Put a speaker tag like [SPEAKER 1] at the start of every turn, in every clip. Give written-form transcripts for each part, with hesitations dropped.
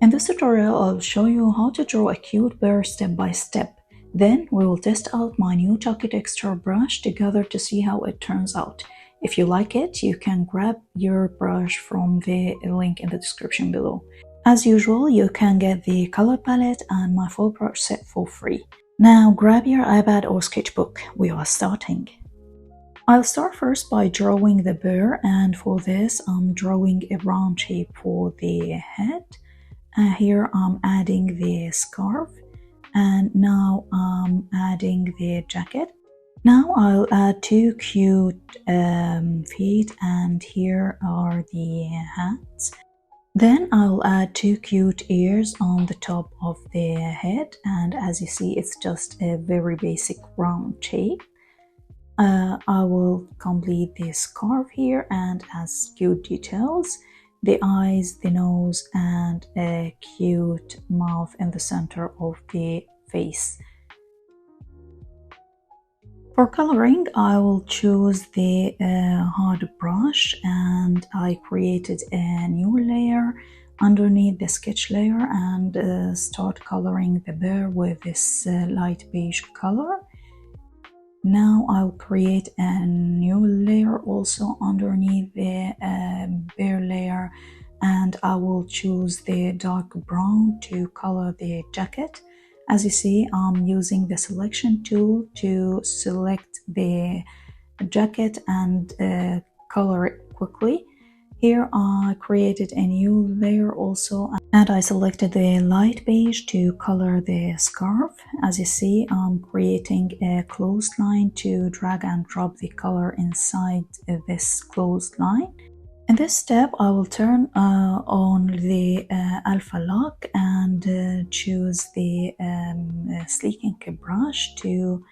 [SPEAKER 1] In this tutorial, I'll show you how to draw a cute bear step by step. Then we will test out my new Chalky Texture brush together to see how it turns out. If you like it, you can grab your brush from the link in the description below. As usual, you can get the color palette and my full brush set for free. Now grab your iPad or sketchbook. We are starting. I'll start first by drawing the bear, and for this I'm drawing a round shape for the head. Here I'm adding the scarf, and now I'm adding the jacket. Now I'll add two cute feet, and here are the hands. Then I'll add two cute ears on the top of the head, and as you see it's just a very basic round shape. I will complete the scarf here and as cute details, the eyes, the nose, and a cute mouth in the center of the face. For coloring, I will choose the hard brush, and I created a new layer underneath the sketch layer and start coloring the bear with this light beige color. Now I'll create a new layer also underneath the bear layer, and I will choose the dark brown to color the jacket. As you see, I'm using the selection tool to select the jacket and color it quickly. Here I created a new layer also, and I selected the light beige to color the scarf. As you see, I'm creating a closed line to drag and drop the color inside this closed line. In this step, I will turn on the alpha lock and choose the sleek ink brush to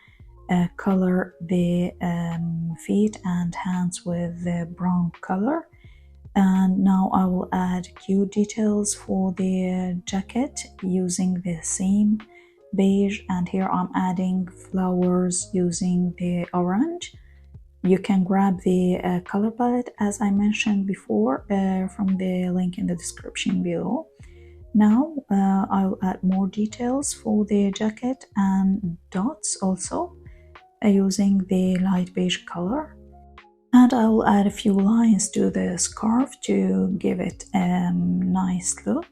[SPEAKER 1] color the feet and hands with the brown color. And now I will add cute details for the jacket using the same beige, and here I'm adding flowers using the orange. You can grab the color palette as I mentioned before from the link in the description below. Now I'll add more details for the jacket and dots also using the light beige color. And I will add a few lines to the scarf to give it a nice look.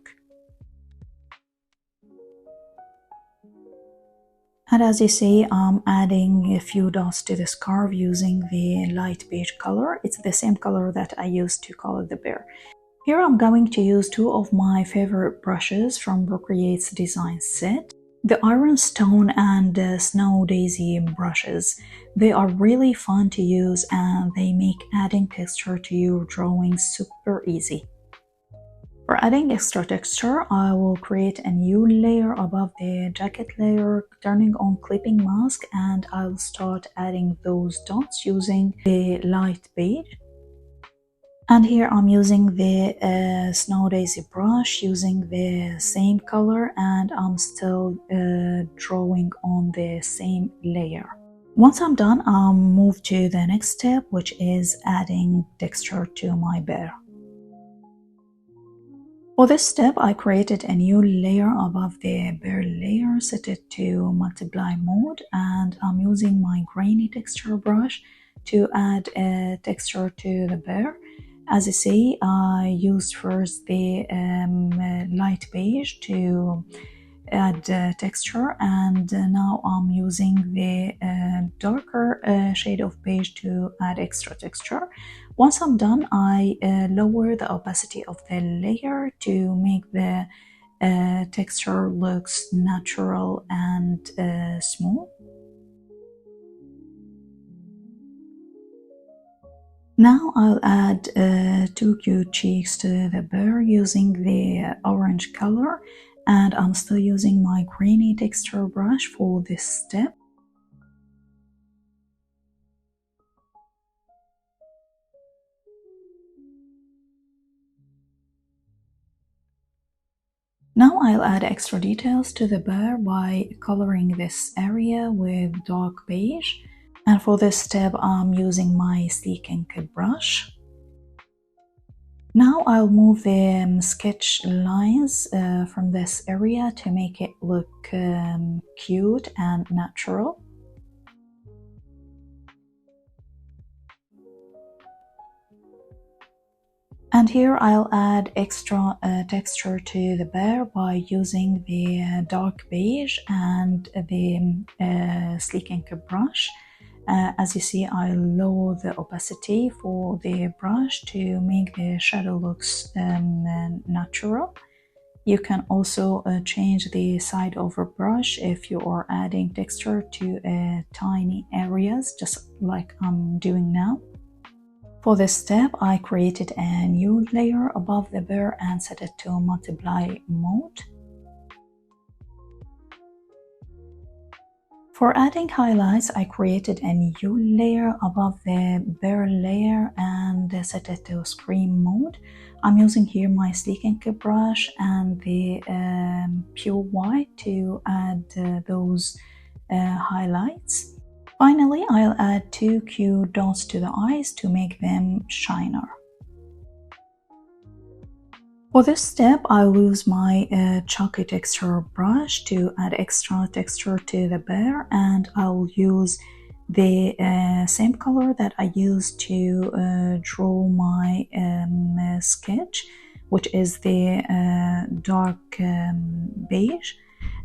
[SPEAKER 1] And as you see, I'm adding a few dots to the scarf using the light beige color. It's the same color that I used to color the bear. Here I'm going to use two of my favorite brushes from Procreate's design set, the Ironstone and Snow Daisy brushes. They are really fun to use and they make adding texture to your drawings super easy. For adding extra texture, I will create a new layer above the jacket layer, turning on clipping mask, and I'll start adding those dots using the light beige. And here I'm using the Snow Daisy brush using the same color, and I'm still drawing on the same layer. Once I'm done, I'll move to the next step, which is adding texture to my bear. For this step, I created a new layer above the bear layer, set it to multiply mode, and I'm using my grainy texture brush to add a texture to the bear. As you see, I used first the light beige to add texture, and now I'm using the darker shade of beige to add extra texture. Once I'm done, I lower the opacity of the layer to make the texture looks natural and smooth. Now I'll add two cute cheeks to the bear using the orange color, and I'm still using my grainy texture brush for this step. Now I'll add extra details to the bear by coloring this area with dark beige. And for this step, I'm using my sleek ink brush. Now I'll move the sketch lines from this area to make it look cute and natural. And here I'll add extra texture to the bear by using the dark beige and the sleek ink brush. As you see, I lower the opacity for the brush to make the shadow looks natural. You can also change the side of a brush if you are adding texture to tiny areas, just like I'm doing now. For this step, I created a new layer above the bear and set it to multiply mode. For adding highlights, I created a new layer above the bear layer and set it to screen mode. I'm using here my sleek ink brush and the pure white to add those highlights. Finally, I'll add 2 cute dots to the eyes to make them shiner. For this step, I'll use my Chalky Texture brush to add extra texture to the bear, and I'll use the same color that I used to draw my sketch, which is the dark beige.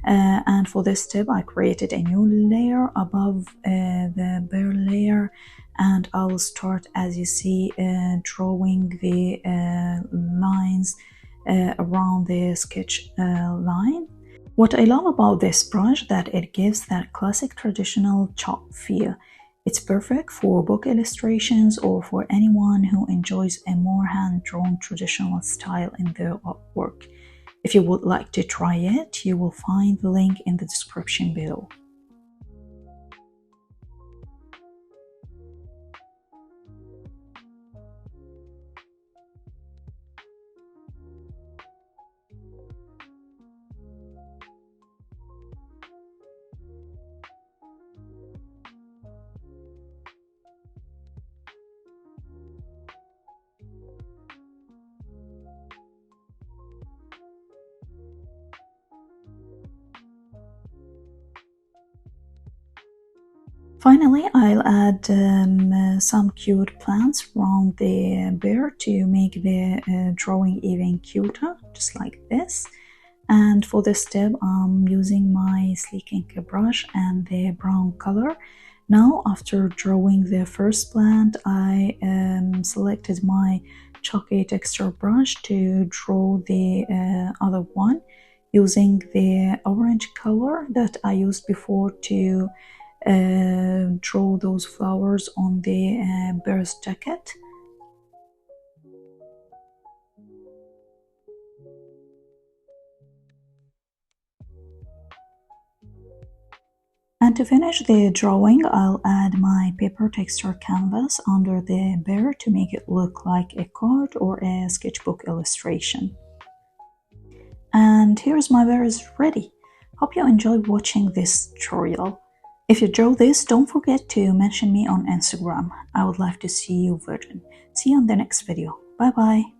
[SPEAKER 1] And for this step, I created a new layer above the bear layer, and I'll start, as you see, drawing the lines around the sketch line. What I love about this brush that it gives that classic traditional chalk feel. It's perfect for book illustrations or for anyone who enjoys a more hand-drawn traditional style in their artwork. If you would like to try it, you will find the link in the description below. Finally, I'll add some cute plants around the bear to make the drawing even cuter, just like this. And for this step, I'm using my sleek ink brush and the brown color. Now, after drawing the first plant, I selected my Chalky Texture brush to draw the other one using the orange color that I used before to draw those flowers on the bear's jacket. And to finish the drawing, I'll add my paper texture canvas under the bear to make it look like a card or a sketchbook illustration. And here's my bear is ready. Hope you enjoyed watching this tutorial. If you drew this, don't forget to mention me on Instagram. I would love to see your version. See you on the next video. Bye bye.